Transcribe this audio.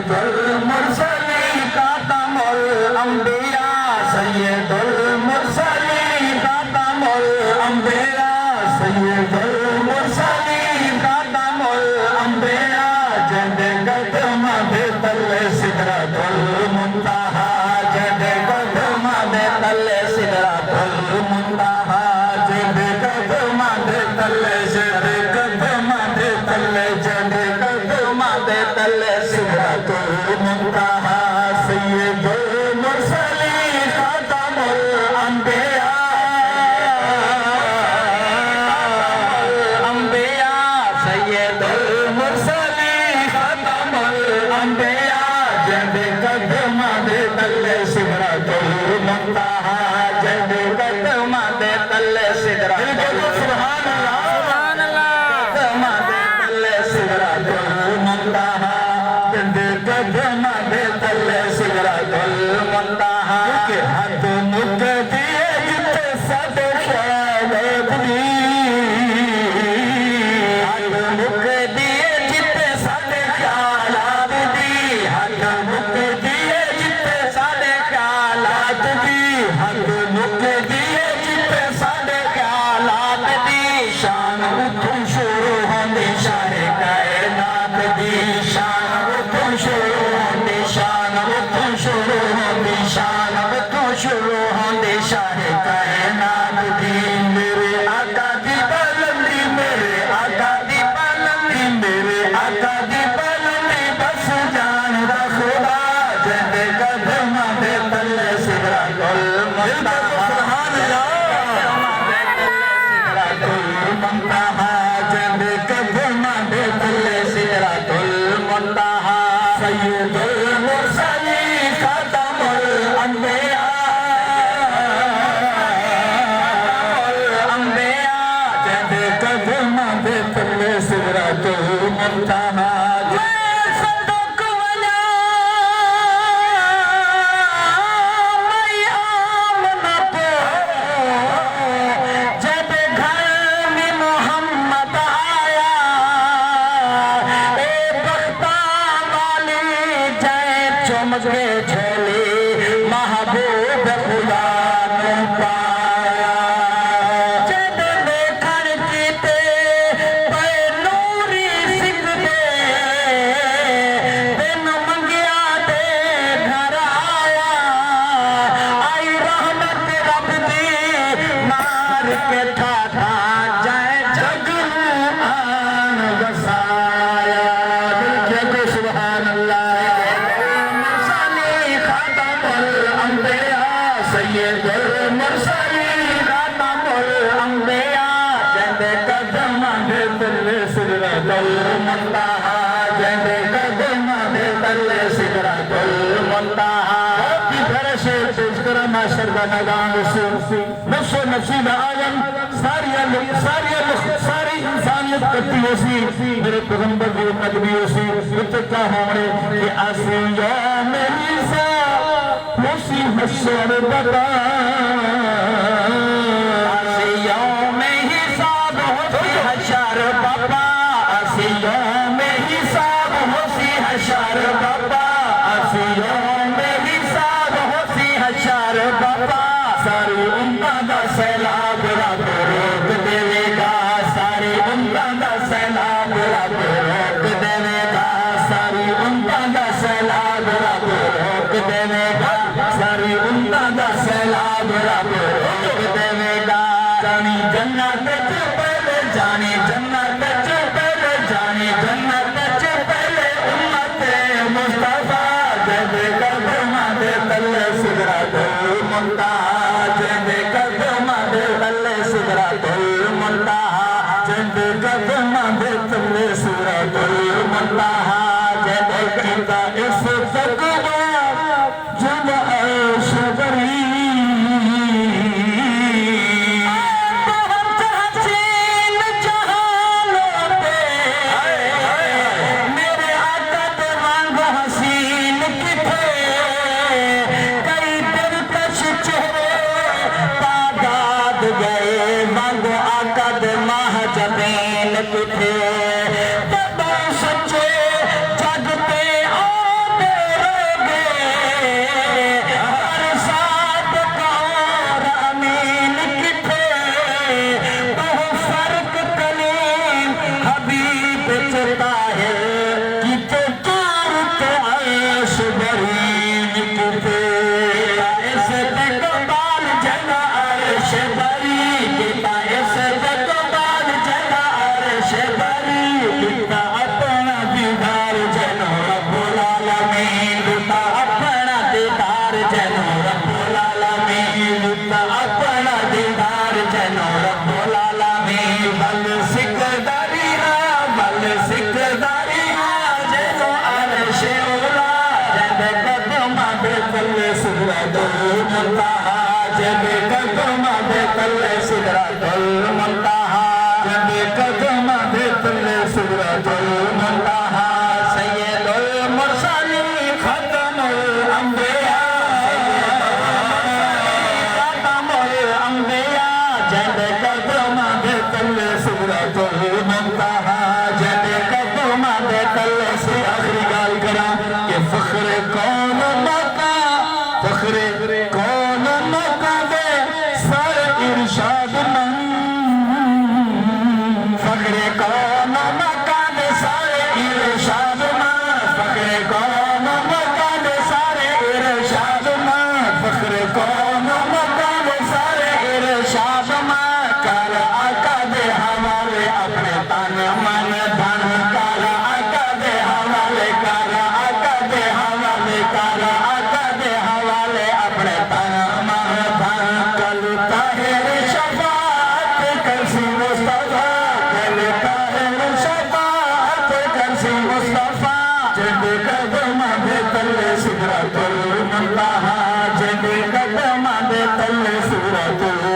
सैयदुल मुरसलीन खातमुल अंबिया सैयदुल मुरसलीन खातमुल अंबिया सैयदुल मुरसलीन खातमुल अंबिया जद कदम दे तले सिदरतुल मुंतहा जद कदम दे तले सिदरतुल मुंतहा जद कदम दे तले जद कदम दे तले जद कदम दे तले सिदरतुल मुंतहा सैयदुल मुरसलीन खातमुल अंबिया अंबिया सैयदुल मुरसलीन खातमुल अंबिया जद कदम दे तले सिदरतुल मुंतहा जद कदम दे तले सिदरतुल सुभान अल्लाह कदम दे तले सिदरतुल मुंतहा जद कदम दे तले सिदरतुल मुंतहा के हाथ मुक दिए जिते साडे ख्याल दी हाथ मुक दिए जिते साडे ख्याल दी हाथ मुक दिए जिते साडे ख्याल दी हाथ मुक दिए जिते साडे ख्याल दी शान उठों शुरू होंदी शाहे कायनात दी शान उठों शुरू होंदी शान उठों शुरू होंदी शान उठों शुरू होंदी शाहे कायनात दी मेरे आका दी बुलंदी मेरे आका दी बुलंदी मेरे आका दी बुलंदी बस जान दा खुदा जद कदम दे तले सिदरतुल मुंतहा सुभान अल्लाह जद कदम दे तले सिदरतुल मुंतहा सैयदुल मुरसलीन खातमुल अंबिया अंबिया जद कदम दे तले सिदरतुल मुंतहा सदक वला मयाम न पो जब घर में मोहम्मद आया ए बख्ता वाली जय चमक झोली महबूब खुदा ने पाया जब देखण कीते पे नूरी सिकदे बिन मंगिया दे घर आया आई रहमत रब दी मार के ठाठा जाए जग आन बसाया दिल के सुभान अल्लाह मुरसलीन खातमुल अंबिया सैयदुल मुरसलीन खातमुल अंबिया जद कदम दे तले सिदरतुल मुंतहा जद कदम दे तले सिदरतुल मुंतहा की तरह से तज़किरा माशर का नगान नफ्सो नफ्सी में आलम सारी इंसानियत करती होसी मेरे पैगंबर की कदमी होसी इत्तका होने कि आसी यौम हिसाब होसी हश्र बता आसी यौम हिसाब होसी हश्र बाबा आसी यौम हिसाब होसी हश्र बाबा आसी यौम हिसाब होसी हश्र बाबा सारी उम्मत दा सैलाब रब रोक देवेगा सारी उम्मत दा सैलाब रब रोक देवेगा सारी उम्मत दा सैलाब रब रोक देवेगा सारी उम्मत दा सैलाब रब रोक देवेगा जानी जन्नत च पहले जानी जन्नत च पहले जानी जन्नत च पहले उम्मत मुस्तफा जद कदम दे तले सिदरतुल मुंतहा जद कदम दे तले सिदरतुल मुंतहा जद कदम दे तले सिदरतुल मुंतहा जद किता इस तकवा जो तले सिदरतुल मुंतहा जदे कदम दे तले सिदरतुल मुंतहा सय्यदुल मुरसलीन खतमुल अंबिया खतमुल अंबिया जदे कदम दे तले सिदरतुल मुंतहा जदे कदम दे तले से आखिरी गाल करा कि फख्र कौन मका फख्र कौन मका दे सर इरशाद फख्र कौन मका दे सर इरशाद फख्र कौन मका दे सर इरशाद फख्र कौन मका दे सर इरशाद कर आका दे हमारे अपने तन मन धन कर आका दे हवाले कर आका दे हवाले कर आका दे हवाले अपने तन मन धन कल ताहिर शफाअत करसी मुस्तफा कल ताहिर शफाअत करसी मुस्तफा जद कदम दे तले सिदरतुल मुंतहा जद कदम दे तले सिदरतुल